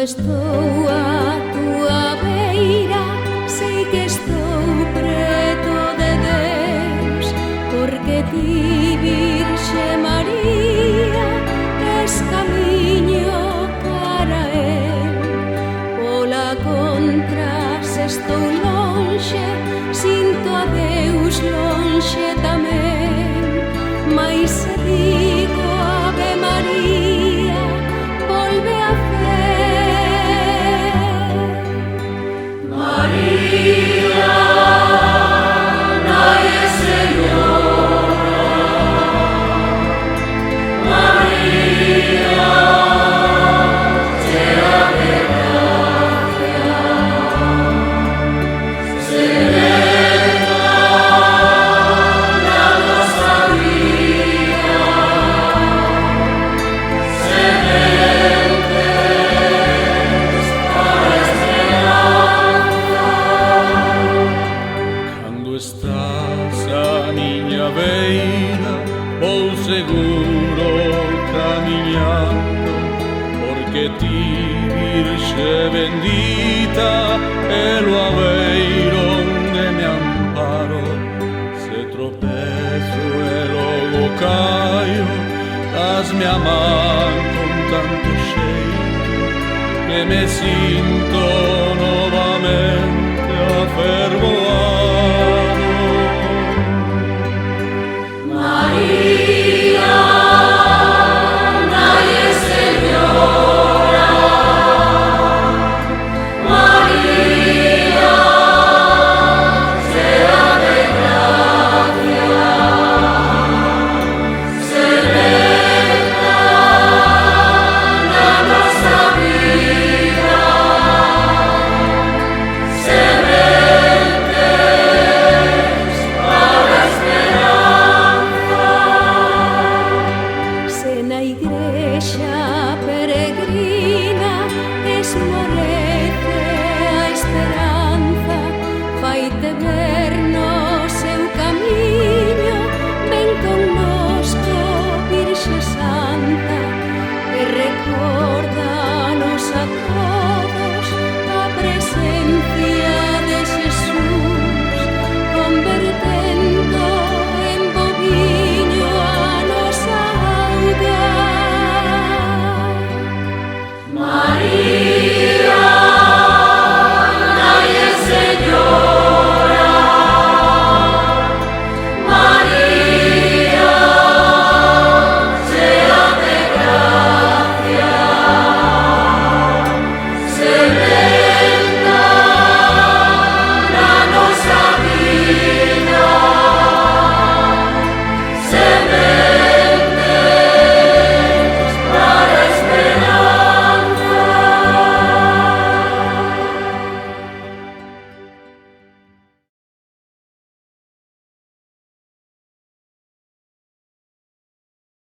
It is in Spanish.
estou a túa beira, sei que estou preto de Deus, porque ti, Virxe María, es camiño cara a el. Pola contra, se estou lonxe, sinto a Deus lonxe tamén, mais se digo Ave María, volve a fe. María, Nai e Señora, María, chea de gracia, serena na nosa vida, sementes para esperanza. Cando estás a miña beira, vou seguro camiñando, porque ti, Virxe bendita, é o abeiro onde me amparo. Se tropezo e logo caio, dasme a man con tanto xeito que me sinto novamente